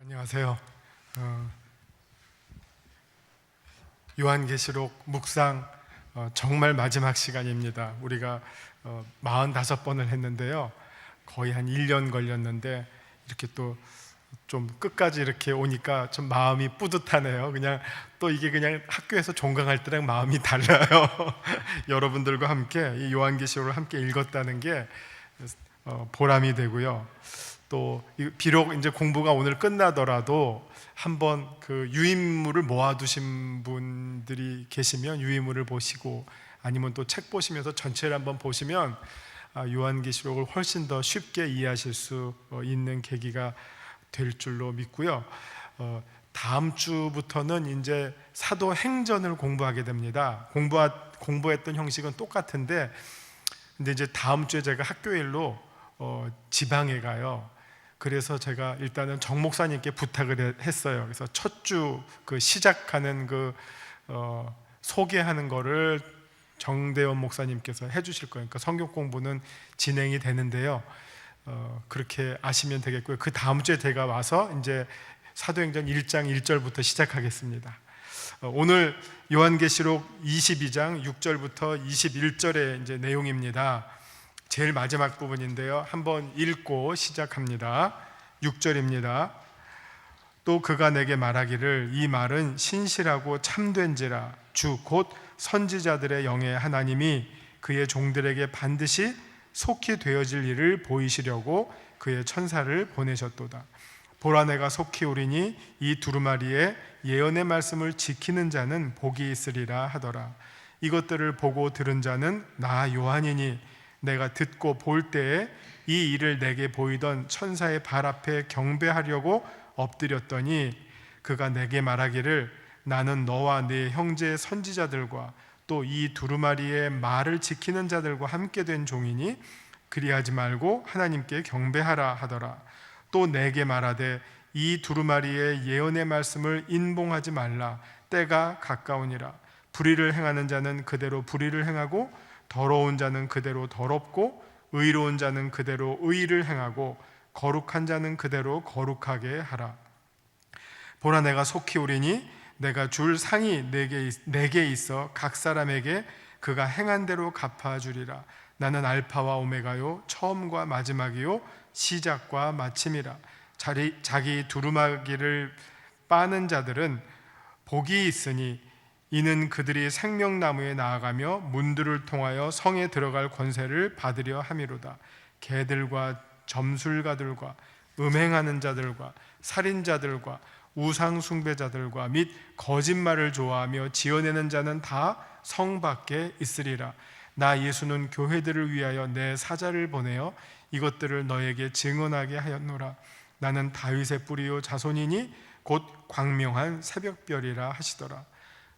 안녕하세요. 요한계시록 묵상 정말 마지막 시간입니다. 우리가 45번을 했는데요. 거의 한 1년 걸렸는데 이렇게 또 좀 끝까지 이렇게 오니까 좀 마음이 뿌듯하네요. 이게 그냥 학교에서 종강할 때랑 마음이 달라요. 여러분들과 함께 이 요한계시록을 함께 읽었다는 게 보람이 되고요. 또 비록 이제 공부가 오늘 끝나더라도 한번 그 유인물을 모아두신 분들이 계시면 유인물을 보시고, 아니면 또 책 보시면서 전체를 한번 보시면 요한계시록을 훨씬 더 쉽게 이해하실 수 있는 계기가 될 줄로 믿고요. 다음 주부터는 이제 사도행전을 공부하게 됩니다. 공부했던 형식은 똑같은데, 근데 이제 다음 주에 제가 학교 일로 지방에 가요. 그래서 제가 일단은 정 목사님께 부탁을 했어요. 그래서 첫 주 그 시작하는 소개하는 거를 정대원 목사님께서 해주실 거예요. 그러니까 성경 공부는 진행이 되는데요. 그렇게 아시면 되겠고요. 그 다음 주에 제가 와서 이제 사도행전 1장 1절부터 시작하겠습니다. 오늘 요한계시록 22장 6절부터 21절의 이제 내용입니다. 제일 마지막 부분인데요. 한번 읽고 시작합니다. 6절입니다. 또 그가 내게 말하기를 이 말은 신실하고 참된지라 주 곧 선지자들의 영의 하나님이 그의 종들에게 반드시 속히 되어질 일을 보이시려고 그의 천사를 보내셨도다. 보라 내가 속히 오리니 이 두루마리에 예언의 말씀을 지키는 자는 복이 있으리라 하더라. 이것들을 보고 들은 자는 나 요한이니 내가 듣고 볼 때에 이 일을 내게 보이던 천사의 발 앞에 경배하려고 엎드렸더니 그가 내게 말하기를 나는 너와 네 형제 선지자들과 또 이 두루마리의 말을 지키는 자들과 함께 된 종이니 그리하지 말고 하나님께 경배하라 하더라. 또 내게 말하되 이 두루마리의 예언의 말씀을 인봉하지 말라. 때가 가까우니라. 불의를 행하는 자는 그대로 불의를 행하고 더러운 자는 그대로 더럽고 의로운 자는 그대로 의를 행하고 거룩한 자는 그대로 거룩하게 하라. 보라 내가 속히 오리니 내가 줄 상이 내게 있어 각 사람에게 그가 행한 대로 갚아주리라. 나는 알파와 오메가요 처음과 마지막이요 시작과 마침이라. 자기 두루마기를 빠는 자들은 복이 있으니 이는 그들이 생명나무에 나아가며 문들을 통하여 성에 들어갈 권세를 받으려 함이로다. 개들과 점술가들과 음행하는 자들과 살인자들과 우상 숭배자들과 및 거짓말을 좋아하며 지어내는 자는 다 성 밖에 있으리라. 나 예수는 교회들을 위하여 내 사자를 보내어 이것들을 너에게 증언하게 하였노라. 나는 다윗의 뿌리요 자손이니 곧 광명한 새벽별이라 하시더라.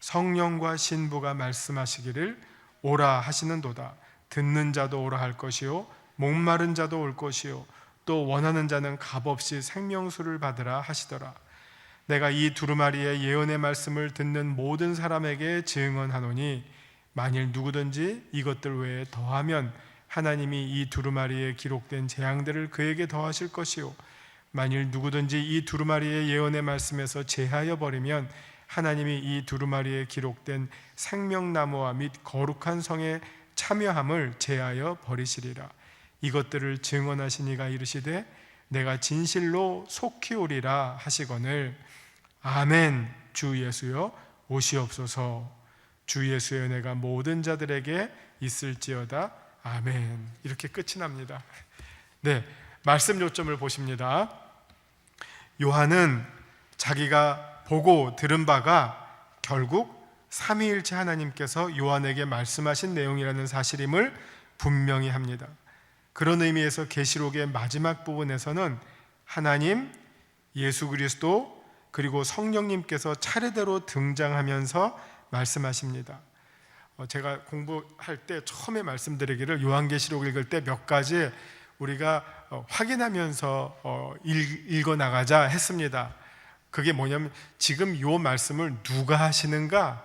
성령과 신부가 말씀하시기를 오라 하시는도다. 듣는 자도 오라 할 것이요 목마른 자도 올 것이요 또 원하는 자는 값없이 생명수를 받으라 하시더라. 내가 이 두루마리의 예언의 말씀을 듣는 모든 사람에게 증언하노니 만일 누구든지 이것들 외에 더하면 하나님이 이 두루마리에 기록된 재앙들을 그에게 더하실 것이요 만일 누구든지 이 두루마리의 예언의 말씀에서 제하여 버리면 하나님이 이 두루마리에 기록된 생명나무와 및 거룩한 성의 참여함을 제하여 버리시리라. 이것들을 증언하신 이가 이르시되 내가 진실로 속히 오리라 하시거늘 아멘. 주 예수여 오시옵소서. 주 예수의 은혜가 모든 자들에게 있을지어다. 아멘. 이렇게 끝이 납니다. 네, 말씀 요점을 보십니다. 요한은 자기가 보고 들은 바가 결국 삼위일체 하나님께서 요한에게 말씀하신 내용이라는 사실임을 분명히 합니다. 그런 의미에서 계시록의 마지막 부분에서는 하나님, 예수 그리스도 그리고 성령님께서 차례대로 등장하면서 말씀하십니다. 제가 공부할 때 처음에 말씀드리기를 요한계시록 읽을 때 몇 가지 우리가 확인하면서 읽어나가자 했습니다. 그게 뭐냐면 지금 요 말씀을 누가 하시는가?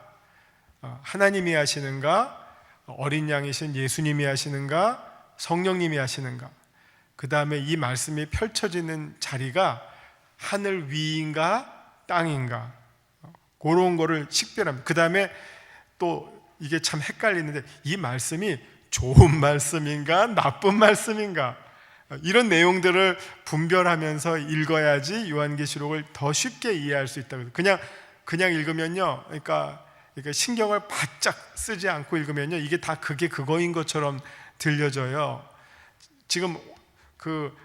하나님이 하시는가? 어린 양이신 예수님이 하시는가? 성령님이 하시는가? 그 다음에 이 말씀이 펼쳐지는 자리가 하늘 위인가 땅인가, 그런 거를 식별합니다. 그 다음에 또 이게 참 헷갈리는데, 이 말씀이 좋은 말씀인가 나쁜 말씀인가, 이런 내용들을 분별하면서 읽어야지 요한계시록을 더 쉽게 이해할 수 있다고. 그냥 읽으면요, 그러니까 신경을 바짝 쓰지 않고 읽으면요, 이게 다 그게 그거인 것처럼 들려져요. 지금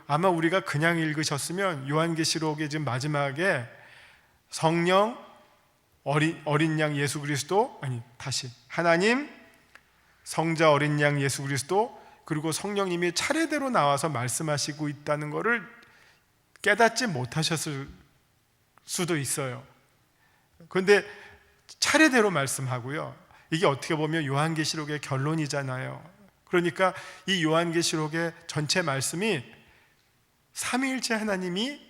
아마 우리가 그냥 읽으셨으면 요한계시록의 지금 마지막에 성령, 어린 양 예수 그리스도, 하나님, 성자 어린 양 예수 그리스도, 그리고 성령님이 차례대로 나와서 말씀하시고 있다는 것을 깨닫지 못하셨을 수도 있어요. 그런데 차례대로 말씀하고요, 이게 어떻게 보면 요한계시록의 결론이잖아요. 그러니까 이 요한계시록의 전체 말씀이 삼위일체 하나님이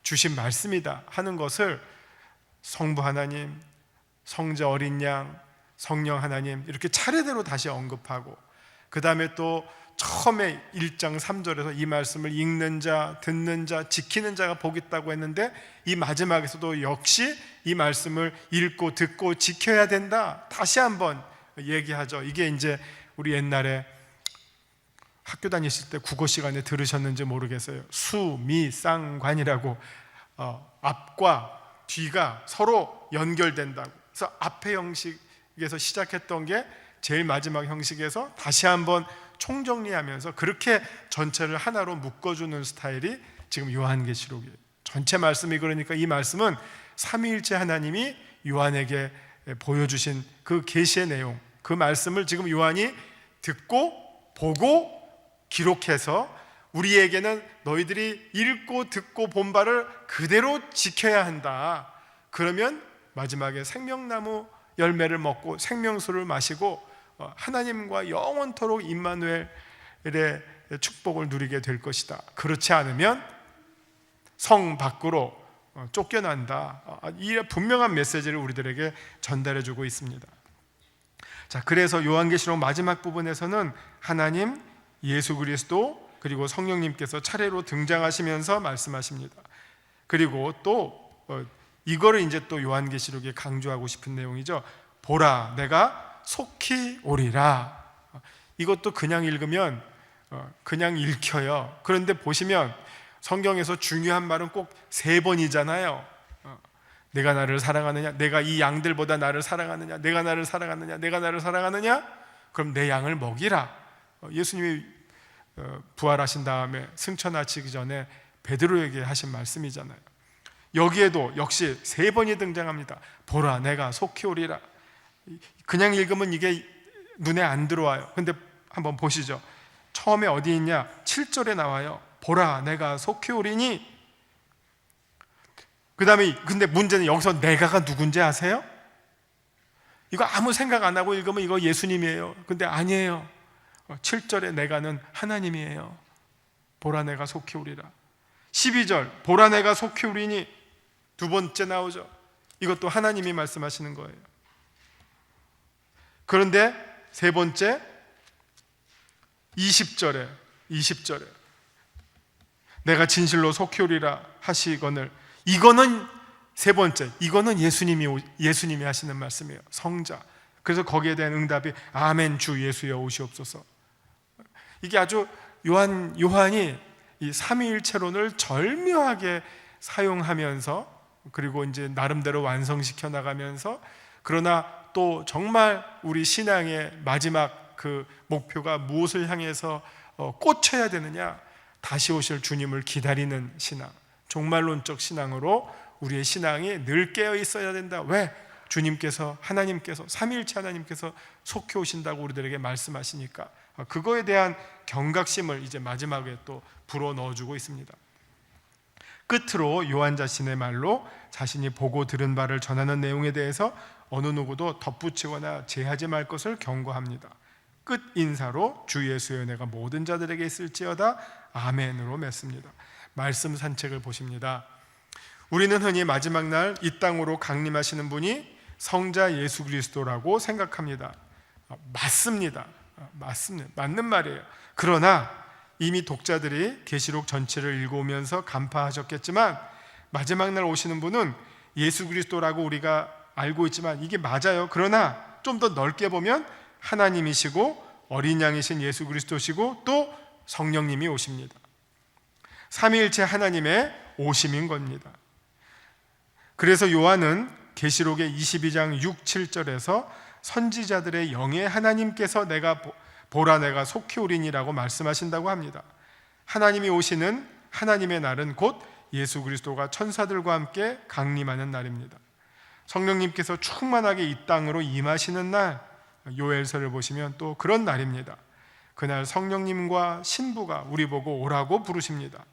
주신 말씀이다 하는 것을 성부 하나님, 성자 어린 양, 성령 하나님 이렇게 차례대로 다시 언급하고, 그 다음에 또 처음에 1장 3절에서 이 말씀을 읽는 자, 듣는 자, 지키는 자가 복 있다고 했는데, 이 마지막에서도 역시 이 말씀을 읽고 듣고 지켜야 된다 다시 한번 얘기하죠. 이게 이제 우리 옛날에 학교 다니실 때 국어 시간에 들으셨는지 모르겠어요. 수미쌍관이라고, 앞과 뒤가 서로 연결된다고. 그래서 앞의 형식에서 시작했던 게 제일 마지막 형식에서 다시 한번 총정리하면서 그렇게 전체를 하나로 묶어주는 스타일이 지금 요한계시록이에요. 전체 말씀이, 그러니까 이 말씀은 삼위일체 하나님이 요한에게 보여주신 그 계시의 내용, 그 말씀을 지금 요한이 듣고 보고 기록해서 우리에게는 너희들이 읽고 듣고 본 바를 그대로 지켜야 한다. 그러면 마지막에 생명나무 열매를 먹고 생명수를 마시고 하나님과 영원토록 임마누엘의 축복을 누리게 될 것이다. 그렇지 않으면 성 밖으로 쫓겨난다. 이 분명한 메시지를 우리들에게 전달해주고 있습니다. 자, 그래서 요한계시록 마지막 부분에서는 하나님, 예수 그리스도, 그리고 성령님께서 차례로 등장하시면서 말씀하십니다. 그리고 또 이거를 이제 또 요한계시록에 강조하고 싶은 내용이죠. 보라, 내가 속히 오리라. 이것도 그냥 읽으면 그냥 읽혀요. 그런데 보시면 성경에서 중요한 말은 꼭 3번이잖아요. 내가 나를 사랑하느냐, 내가 이 양들보다 나를 사랑하느냐, 내가 나를 사랑하느냐, 내가 나를 사랑하느냐, 그럼 내 양을 먹이라. 예수님이 부활하신 다음에 승천하시기 전에 베드로에게 하신 말씀이잖아요. 여기에도 역시 3번이 등장합니다. 보라, 내가 속히 오리라. 그냥 읽으면 이게 눈에 안 들어와요. 근데 한번 보시죠. 처음에 어디 있냐? 7절에 나와요. 보라, 내가 속히 오리니. 그 다음에 근데 문제는 여기서 내가가 누군지 아세요? 이거 아무 생각 안 하고 읽으면 이거 예수님이에요. 근데 아니에요. 7절에 내가는 하나님이에요. 보라, 내가 속히 오리라. 12절 보라, 내가 속히 오리니, 2번째 나오죠. 이것도 하나님이 말씀하시는 거예요. 그런데 3번째 20절에 내가 진실로 속히 오리라 하시거늘, 이거는 3번째, 이거는 예수님이 하시는 말씀이에요. 성자. 그래서 거기에 대한 응답이 아멘 주 예수여 오시옵소서. 이게 아주 요한이 이 삼위일체론을 절묘하게 사용하면서, 그리고 이제 나름대로 완성시켜 나가면서, 그러나 또 정말 우리 신앙의 마지막 그 목표가 무엇을 향해서 꽂혀야 되느냐, 다시 오실 주님을 기다리는 신앙, 종말론적 신앙으로 우리의 신앙이 늘 깨어 있어야 된다. 왜? 주님께서, 하나님께서, 삼위일체 하나님께서 속히 오신다고 우리들에게 말씀하시니까 그거에 대한 경각심을 이제 마지막에 또 불어 넣어주고 있습니다. 끝으로 요한 자신의 말로 자신이 보고 들은 바를 전하는 내용에 대해서 어느 누구도 덧붙이거나 제하지 말 것을 경고합니다. 끝 인사로 주 예수의 은혜가 모든 자들에게 있을지어다 아멘으로 맺습니다. 말씀 산책을 보십니다. 우리는 흔히 마지막 날 이 땅으로 강림하시는 분이 성자 예수 그리스도라고 생각합니다. 맞습니다. 맞는 말이에요. 그러나 이미 독자들이 계시록 전체를 읽어오면서 간파하셨겠지만 마지막 날 오시는 분은 예수 그리스도라고 우리가 알고 있지만 이게 맞아요. 그러나 좀 더 넓게 보면 하나님이시고 어린 양이신 예수 그리스도시고 또 성령님이 오십니다. 삼위일체 하나님의 오심인 겁니다. 그래서 요한은 계시록의 22장 6, 7절에서 선지자들의 영에 하나님께서 보라 내가 속히 오리니라고 말씀하신다고 합니다. 하나님이 오시는 하나님의 날은 곧 예수 그리스도가 천사들과 함께 강림하는 날입니다. 성령님께서 충만하게 이 땅으로 임하시는 날, 요엘서를 보시면 또 그런 날입니다. 그날 성령님과 신부가 우리 보고 오라고 부르십니다.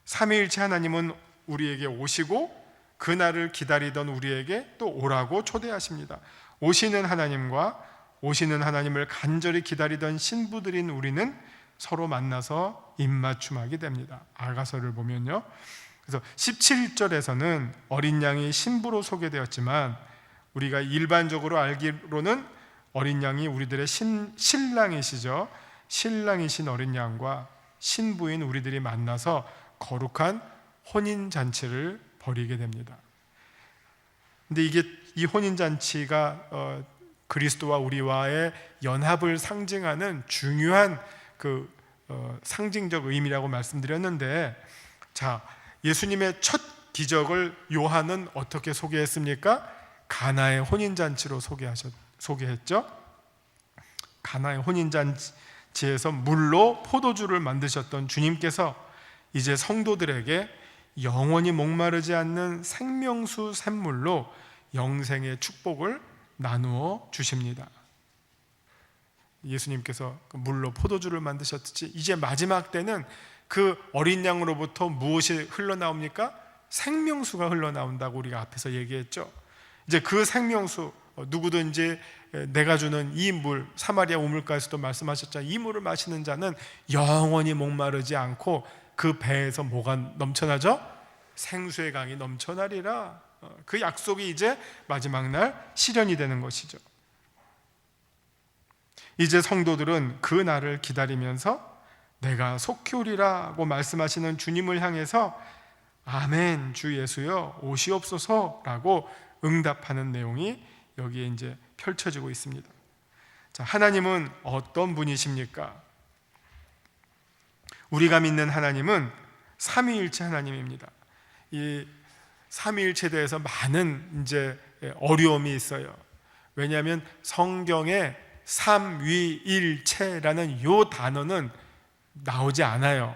삼위일체 하나님은 우리에게 오시고 그날을 기다리던 우리에게 또 오라고 초대하십니다. 오시는 하나님과 오시는 하나님을 간절히 기다리던 신부들인 우리는 서로 만나서 입맞춤하게 됩니다. 아가서를 보면요. 그래서 17절에서는 어린 양이 신부로 소개되었지만 우리가 일반적으로 알기로는 어린 양이 우리들의 신랑이시죠. 신랑이신 어린 양과 신부인 우리들이 만나서 거룩한 혼인잔치를 벌이게 됩니다. 근데 이 혼인잔치가 그리스도와 우리와의 연합을 상징하는 중요한 상징적 의미라고 말씀드렸는데, 자, 예수님의 첫 기적을 요한은 어떻게 소개했습니까? 가나의 혼인잔치로 소개했죠. 가나의 혼인잔치에서 물로 포도주를 만드셨던 주님께서 이제 성도들에게 영원히 목마르지 않는 생명수 샘물로 영생의 축복을 나누어 주십니다. 예수님께서 물로 포도주를 만드셨듯이 이제 마지막 때는 그 어린 양으로부터 무엇이 흘러나옵니까? 생명수가 흘러나온다고 우리가 앞에서 얘기했죠. 이제 그 생명수, 누구든지 내가 주는 이 물, 사마리아 우물가에서도 말씀하셨죠. 이 물을 마시는 자는 영원히 목마르지 않고 그 배에서 뭐가 넘쳐나죠? 생수의 강이 넘쳐나리라. 그 약속이 이제 마지막 날 실현이 되는 것이죠. 이제 성도들은 그 날을 기다리면서 내가 속히 오리라고 말씀하시는 주님을 향해서 아멘 주 예수여 오시옵소서라고 응답하는 내용이 여기에 이제 펼쳐지고 있습니다. 자, 하나님은 어떤 분이십니까? 우리가 믿는 하나님은 삼위일체 하나님입니다. 이 삼위일체에 대해서 많은 이제 어려움이 있어요. 왜냐하면 성경에 삼위일체라는 요 단어는 나오지 않아요.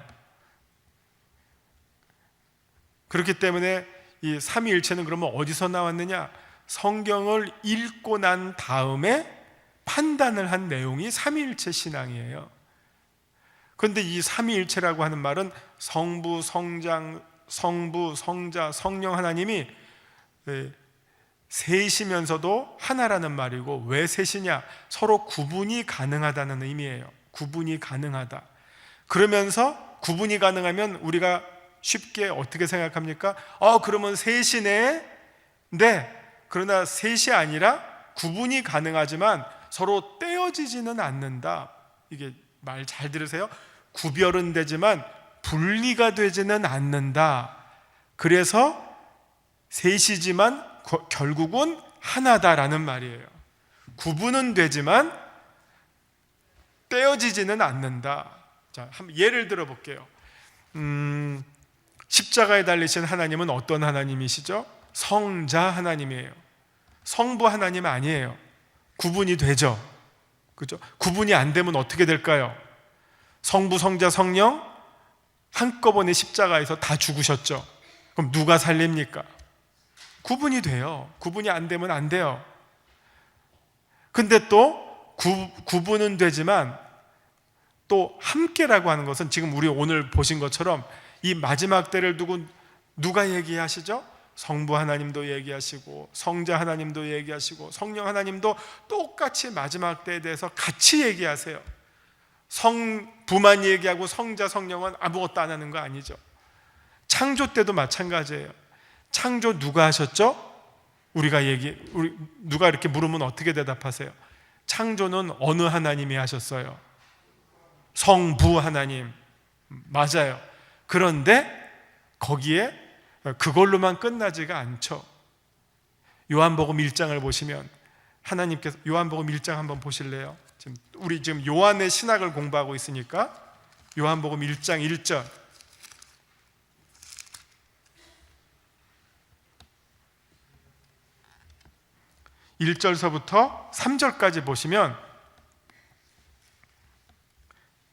그렇기 때문에 이 삼위일체는 그러면 어디서 나왔느냐? 성경을 읽고 난 다음에 판단을 한 내용이 삼위일체 신앙이에요. 그런데 이 삼위일체라고 하는 말은 성부, 성자, 성령 하나님이 셋이면서도 하나라는 말이고, 왜 셋이냐? 서로 구분이 가능하다는 의미예요. 구분이 가능하다. 그러면서 구분이 가능하면 우리가 쉽게 어떻게 생각합니까? 그러면 셋이네. 네. 그러나 셋이 아니라 구분이 가능하지만 서로 떼어지지는 않는다. 이게 말 잘 들으세요. 구별은 되지만 분리가 되지는 않는다. 그래서 셋이지만 결국은 하나다라는 말이에요. 구분은 되지만 떼어지지는 않는다. 자, 한번 예를 들어 볼게요. 십자가에 달리신 하나님은 어떤 하나님이시죠? 성자 하나님이에요. 성부 하나님 아니에요. 구분이 되죠. 그죠? 구분이 안 되면 어떻게 될까요? 성부, 성자, 성령 한꺼번에 십자가에서 다 죽으셨죠. 그럼 누가 살립니까? 구분이 돼요. 구분이 안 되면 안 돼요. 근데 또 구분은 되지만 또 함께라고 하는 것은 지금 우리 오늘 보신 것처럼 이 마지막 때를 두고 누가 얘기하시죠? 성부 하나님도 얘기하시고 성자 하나님도 얘기하시고 성령 하나님도 똑같이 마지막 때에 대해서 같이 얘기하세요. 성부만 얘기하고 성자 성령은 아무것도 안 하는 거 아니죠. 창조 때도 마찬가지예요. 창조 누가 하셨죠? 누가 이렇게 물으면 어떻게 대답하세요? 창조는 어느 하나님이 하셨어요? 성부 하나님. 맞아요. 그런데 거기에 그걸로만 끝나지가 않죠. 요한복음 1장을 보시면 하나님께서 요한복음 1장 한번 보실래요? 우리 지금 요한의 신학을 공부하고 있으니까 요한복음 1장 1절 1절서부터 3절까지 보시면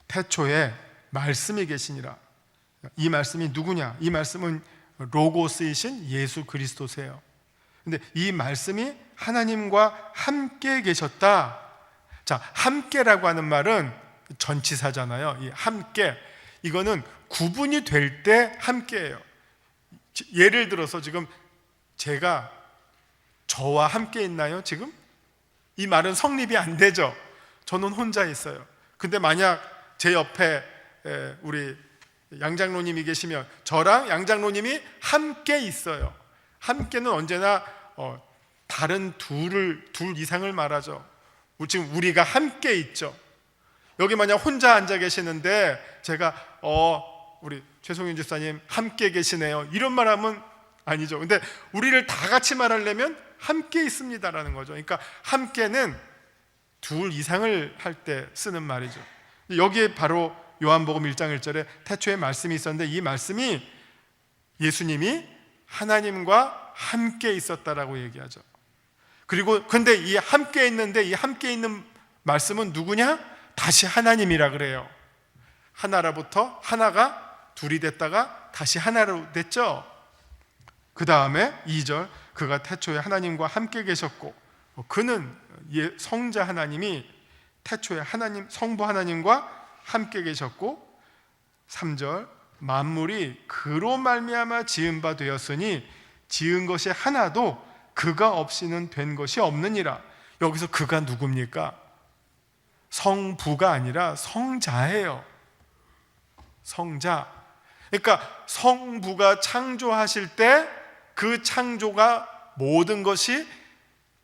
태초에 말씀이 계시니라. 이 말씀이 누구냐? 이 말씀은 로고스이신 예수 그리스도세요. 근데 이 말씀이 하나님과 함께 계셨다. 자, 함께라고 하는 말은 전치사잖아요. 이 함께, 이거는 구분이 될 때 함께예요. 예를 들어서 지금 제가 저와 함께 있나요? 지금? 이 말은 성립이 안 되죠. 저는 혼자 있어요. 근데 만약 제 옆에 우리 양장로님이 계시면 저랑 양장로님이 함께 있어요. 함께는 언제나 다른 둘 이상을 말하죠. 지금 우리가 함께 있죠. 여기 만약 혼자 앉아 계시는데 제가 우리 최송윤 집사님 함께 계시네요, 이런 말하면 아니죠. 근데 우리를 다 같이 말하려면 함께 있습니다라는 거죠. 그러니까 함께는 둘 이상을 할 때 쓰는 말이죠. 여기에 바로 요한복음 1장 1절에 태초에 말씀이 있었는데 이 말씀이 예수님이 하나님과 함께 있었다라고 얘기하죠. 그리고 근데 이 함께 있는데 이 함께 있는 말씀은 누구냐? 다시 하나님이라 그래요. 하나로부터 하나가 둘이 됐다가 다시 하나로 됐죠. 그 다음에 2절 그가 태초에 하나님과 함께 계셨고 그는 성자 하나님이 태초에 하나님 성부 하나님과 함께 계셨고 3절 만물이 그로 말미암아 지은 바 되었으니 지은 것이 하나도 그가 없이는 된 것이 없느니라. 여기서 그가 누굽니까? 성부가 아니라 성자예요. 성자. 그러니까 성부가 창조하실 때 그 창조가 모든 것이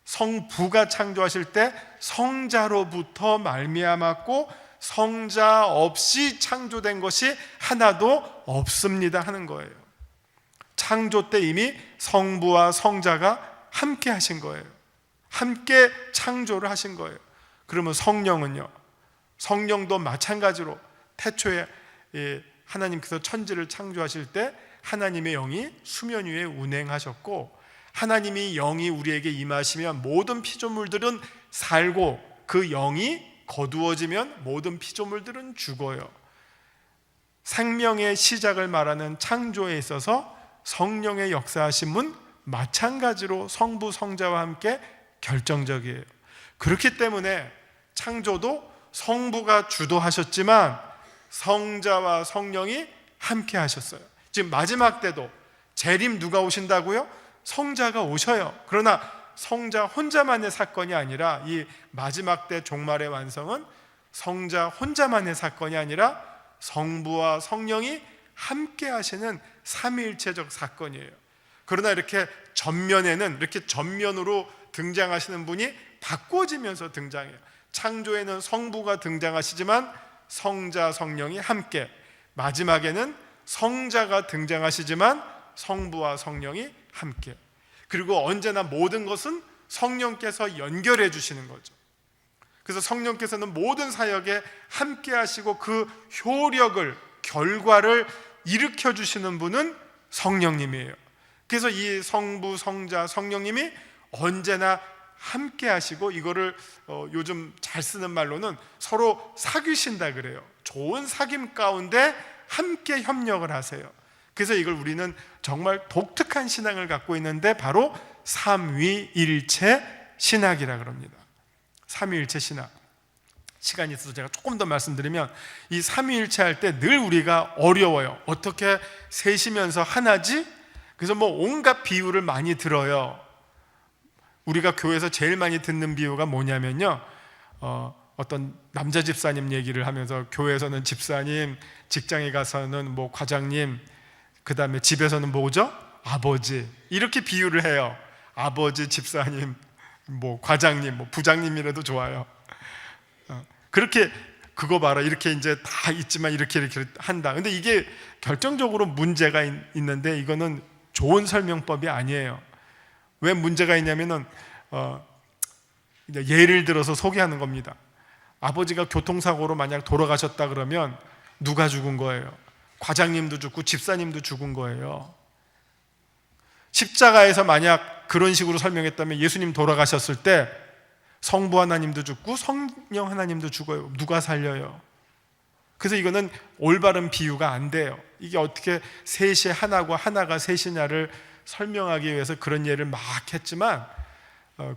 성부가 창조하실 때 성자로부터 말미암았고 성자 없이 창조된 것이 하나도 없습니다 하는 거예요. 창조 때 이미 성부와 성자가 함께 하신 거예요. 함께 창조를 하신 거예요. 그러면 성령은요? 성령도 마찬가지로 태초에 하나님께서 천지를 창조하실 때 하나님의 영이 수면 위에 운행하셨고 하나님이 영이 우리에게 임하시면 모든 피조물들은 살고 그 영이 거두어지면 모든 피조물들은 죽어요. 생명의 시작을 말하는 창조에 있어서 성령의 역사하심은 마찬가지로 성부 성자와 함께 결정적이에요. 그렇기 때문에 창조도 성부가 주도하셨지만 성자와 성령이 함께 하셨어요. 지금 마지막 때도 재림 누가 오신다고요? 성자가 오셔요. 그러나 성자 혼자만의 사건이 아니라 이 마지막 때 종말의 완성은 성자 혼자만의 사건이 아니라 성부와 성령이 함께 하시는 삼위일체적 사건이에요. 그러나 이렇게 전면에는 이렇게 전면으로 등장하시는 분이 바꿔지면서 등장해요. 창조에는 성부가 등장하시지만 성자 성령이 함께, 마지막에는 성자가 등장하시지만 성부와 성령이 함께. 그리고 언제나 모든 것은 성령께서 연결해 주시는 거죠. 그래서 성령께서는 모든 사역에 함께 하시고 그 효력을, 결과를 일으켜 주시는 분은 성령님이에요. 그래서 이 성부, 성자, 성령님이 언제나 함께 하시고 이거를 요즘 잘 쓰는 말로는 서로 사귀신다 그래요. 좋은 사귐 가운데 함께 협력을 하세요. 그래서 이걸 우리는 정말 독특한 신앙을 갖고 있는데 바로 삼위일체 신학이라 그럽니다. 삼위일체 신학. 시간이 있어서 제가 조금 더 말씀드리면 이 삼위일체 할 때 늘 우리가 어려워요. 어떻게 셋이면서 하나지? 그래서 뭐 온갖 비유를 많이 들어요. 우리가 교회에서 제일 많이 듣는 비유가 뭐냐면요, 어떤 남자 집사님 얘기를 하면서 교회에서는 집사님, 직장에 가서는 뭐 과장님, 그 다음에 집에서는 뭐죠? 아버지. 이렇게 비유를 해요. 아버지, 집사님, 뭐 과장님, 뭐 부장님이라도 좋아요. 그렇게 그거 봐라, 이렇게 이제 다 있지만 이렇게 한다. 근데 이게 결정적으로 문제가 있는데 이거는 좋은 설명법이 아니에요. 왜 문제가 있냐면은 예를 들어서 소개하는 겁니다. 아버지가 교통사고로 만약 돌아가셨다 그러면 누가 죽은 거예요? 과장님도 죽고 집사님도 죽은 거예요. 십자가에서 만약 그런 식으로 설명했다면 예수님 돌아가셨을 때 성부 하나님도 죽고 성령 하나님도 죽어요. 누가 살려요? 그래서 이거는 올바른 비유가 안 돼요. 이게 어떻게 셋이 하나고 하나가 셋이냐를 설명하기 위해서 그런 예를 막 했지만,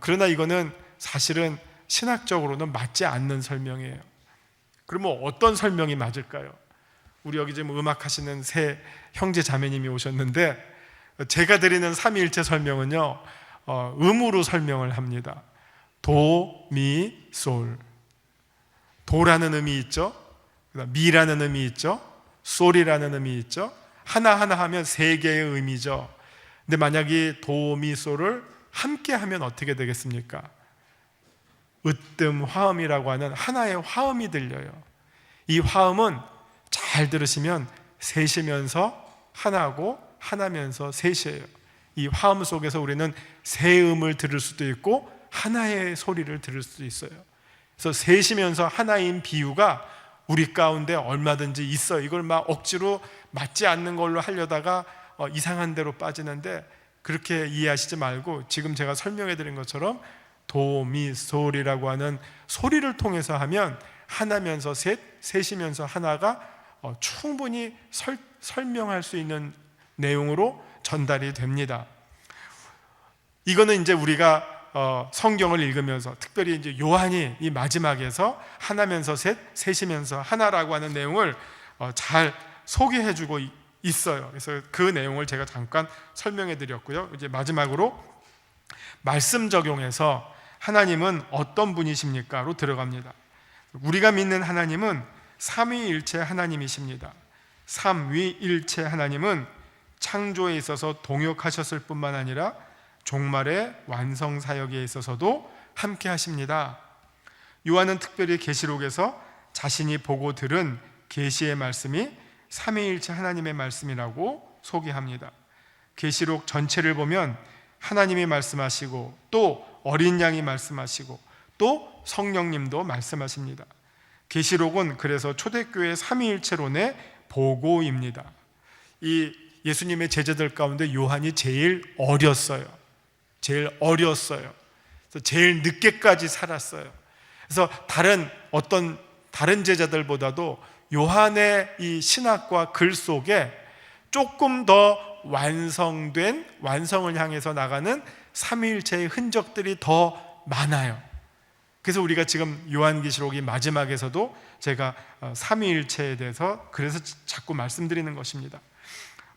그러나 이거는 사실은 신학적으로는 맞지 않는 설명이에요. 그러면 어떤 설명이 맞을까요? 우리 여기 지금 음악 하시는 세 형제 자매님이 오셨는데, 제가 드리는 삼위일체 설명은요, 음으로 설명을 합니다. 도, 미, 솔. 도라는 의미 있죠. 미라는 의미 있죠. 솔이라는 의미 있죠. 하나하나 하면 세 개의 의미죠. 근데 만약 이 도, 미, 솔을 함께 하면 어떻게 되겠습니까? 으뜸 화음이라고 하는 하나의 화음이 들려요. 이 화음은 잘 들으시면 셋이면서 하나고 하나면서 셋이에요. 이 화음 속에서 우리는 세 음을 들을 수도 있고 하나의 소리를 들을 수도 있어요. 그래서 셋이면서 하나인 비유가 우리 가운데 얼마든지 있어요. 이걸 막 억지로 맞지 않는 걸로 하려다가 이상한 데로 빠지는데, 그렇게 이해하시지 말고 지금 제가 설명해 드린 것처럼 도, 미, 솔이라고 하는 소리를 통해서 하면 하나면서 셋, 셋이면서 하나가 충분히 설명할 수 있는 내용으로 전달이 됩니다. 이거는 이제 우리가 성경을 읽으면서, 특별히 이제 요한이 이 마지막에서 하나면서 셋, 셋이면서 하나라고 하는 내용을 잘 소개해주고 있어요. 그래서 그 내용을 제가 잠깐 설명해 드렸고요. 이제 마지막으로 말씀 적용해서 하나님은 어떤 분이십니까?로 들어갑니다. 우리가 믿는 하나님은 삼위일체 하나님이십니다. 삼위일체 하나님은 창조에 있어서 동역하셨을 뿐만 아니라 종말의 완성 사역에 있어서도 함께 하십니다. 요한은 특별히 계시록에서 자신이 보고 들은 계시의 말씀이 삼위일체 하나님의 말씀이라고 소개합니다. 계시록 전체를 보면 하나님이 말씀하시고 또 어린 양이 말씀하시고 또 성령님도 말씀하십니다. 계시록은 그래서 초대교회 삼위일체론의 보고입니다. 이 예수님의 제자들 가운데 요한이 제일 어렸어요. 제일 어렸어요. 그래서 제일 늦게까지 살았어요. 그래서 다른 제자들보다도 요한의 이 신학과 글 속에 조금 더 완성을 향해서 나가는 삼위일체의 흔적들이 더 많아요. 그래서 우리가 지금 요한계시록이 마지막에서도 제가 삼위일체에 대해서 그래서 자꾸 말씀드리는 것입니다.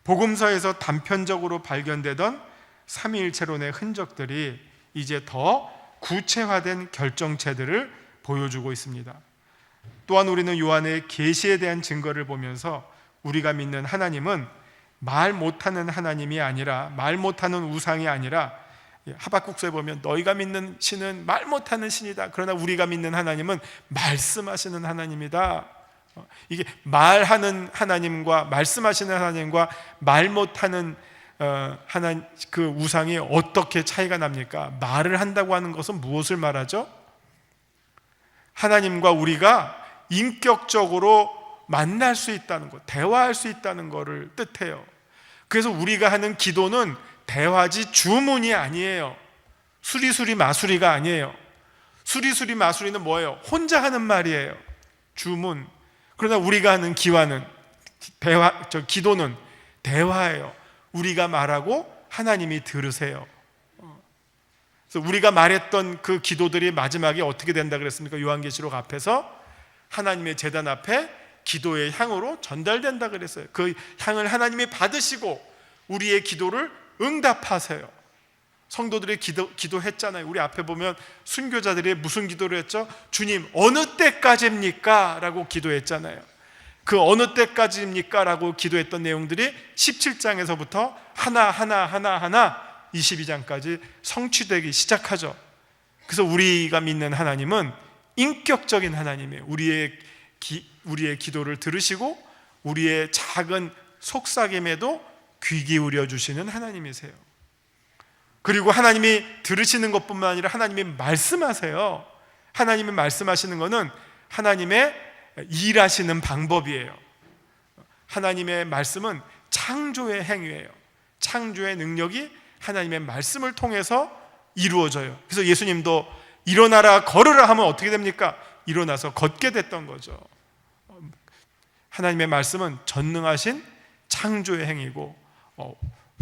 복음서에서 단편적으로 발견되던 삼위일체론의 흔적들이 이제 더 구체화된 결정체들을 보여주고 있습니다. 또한 우리는 요한의 계시에 대한 증거를 보면서 우리가 믿는 하나님은 말 못하는 하나님이 아니라, 말 못하는 우상이 아니라, 하박국서에 보면 너희가 믿는 신은 말 못하는 신이다. 그러나 우리가 믿는 하나님은 말씀하시는 하나님이다. 이게 말하는 하나님과 말씀하시는 하나님과 말 못하는 그 우상이 어떻게 차이가 납니까? 말을 한다고 하는 것은 무엇을 말하죠? 하나님과 우리가 인격적으로 만날 수 있다는 것, 대화할 수 있다는 것을 뜻해요. 그래서 우리가 하는 기도는 대화지 주문이 아니에요. 수리수리 마수리가 아니에요. 수리수리 마수리는 뭐예요? 혼자 하는 말이에요. 주문. 그러나 우리가 하는 기도는 대화예요. 우리가 말하고 하나님이 들으세요. 그래서 우리가 말했던 그 기도들이 마지막에 어떻게 된다 그랬습니까? 요한계시록 앞에서 하나님의 제단 앞에 기도의 향으로 전달된다 그랬어요. 그 향을 하나님이 받으시고 우리의 기도를 응답하세요. 성도들이 기도했잖아요. 우리 앞에 보면 순교자들이 무슨 기도를 했죠? 주님 어느 때까지입니까? 라고 기도했잖아요. 그 어느 때까지입니까? 라고 기도했던 내용들이 17장에서부터 하나 22장까지 성취되기 시작하죠. 그래서 우리가 믿는 하나님은 인격적인 하나님이에요. 우리의 기도를 들으시고 우리의 작은 속삭임에도 귀 기울여 주시는 하나님이세요. 그리고 하나님이 들으시는 것뿐만 아니라 하나님이 말씀하세요. 하나님이 말씀하시는 것은 하나님의 일하시는 방법이에요. 하나님의 말씀은 창조의 행위예요. 창조의 능력이 하나님의 말씀을 통해서 이루어져요. 그래서 예수님도 일어나라 걸으라 하면 어떻게 됩니까? 일어나서 걷게 됐던 거죠. 하나님의 말씀은 전능하신 창조의 행위고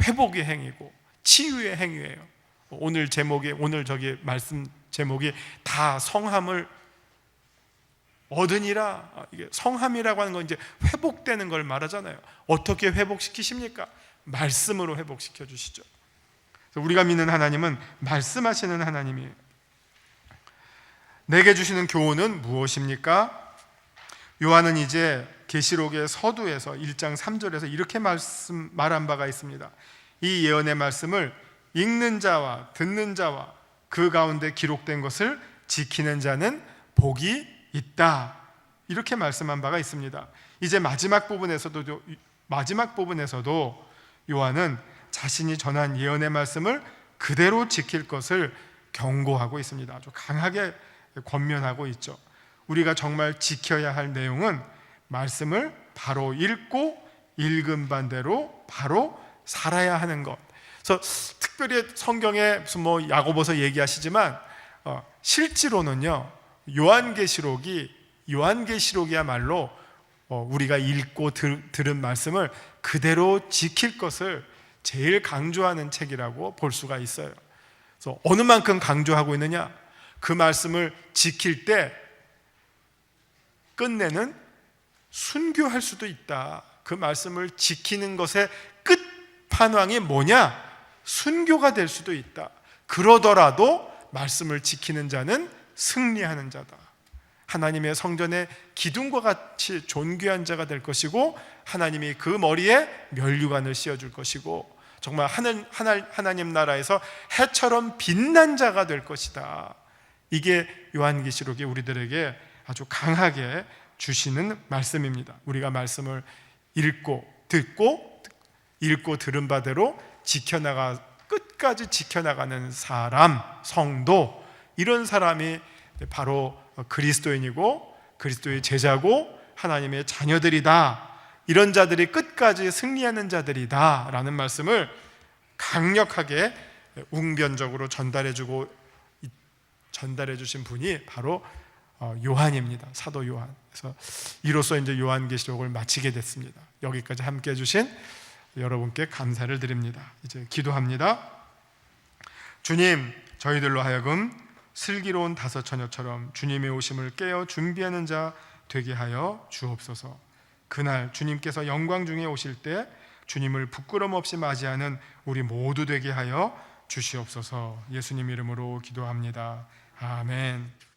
회복의 행위고 치유의 행위예요. 오늘 저기 말씀 제목이 다 성함을 얻으니라. 이게 성함이라고 하는 건 이제 회복되는 걸 말하잖아요. 어떻게 회복시키십니까? 말씀으로 회복시켜 주시죠. 그래서 우리가 믿는 하나님은 말씀하시는 하나님이에요. 내게 주시는 교훈은 무엇입니까? 요한은 이제 계시록의 서두에서 1장 3절에서 이렇게 말한 바가 있습니다. 이 예언의 말씀을 읽는 자와 듣는 자와 그 가운데 기록된 것을 지키는 자는 복이 있다. 이렇게 말씀한 바가 있습니다. 이제 마지막 부분에서도 요한은 자신이 전한 예언의 말씀을 그대로 지킬 것을 경고하고 있습니다. 아주 강하게 권면하고 있죠. 우리가 정말 지켜야 할 내용은 말씀을 바로 읽고 읽은 반대로 바로 살아야 하는 것. 그래서 특별히 성경에 무슨 야고보서 얘기하시지만 실제로는요, 요한계시록이야말로 우리가 읽고 들은 말씀을 그대로 지킬 것을 제일 강조하는 책이라고 볼 수가 있어요. 그래서 어느 만큼 강조하고 있느냐? 그 말씀을 지킬 때 끝내는 순교할 수도 있다. 그 말씀을 지키는 것의 끝판왕이 뭐냐? 순교가 될 수도 있다. 그러더라도 말씀을 지키는 자는 승리하는 자다. 하나님의 성전의 기둥과 같이 존귀한 자가 될 것이고 하나님이 그 머리에 면류관을 씌워줄 것이고 정말 하나님 나라에서 해처럼 빛난 자가 될 것이다. 이게 요한계시록이 우리들에게 아주 강하게 주시는 말씀입니다. 우리가 말씀을 읽고 들은 바대로 끝까지 지켜나가는 사람, 성도, 이런 사람이 바로 그리스도인이고 그리스도의 제자고 하나님의 자녀들이다. 이런 자들이 끝까지 승리하는 자들이다 라는 말씀을 강력하게 웅변적으로 전달해 주신 분이 바로 요한입니다. 사도 요한. 그래서 이로써 이제 요한계시록을 마치게 됐습니다. 여기까지 함께 해주신 여러분께 감사를 드립니다. 이제 기도합니다. 주님, 저희들로 하여금 슬기로운 다섯 처녀처럼 주님의 오심을 깨어 준비하는 자 되게 하여 주옵소서. 그날 주님께서 영광 중에 오실 때 주님을 부끄럼 없이 맞이하는 우리 모두 되게 하여 주시옵소서. 예수님 이름으로 기도합니다. 아멘.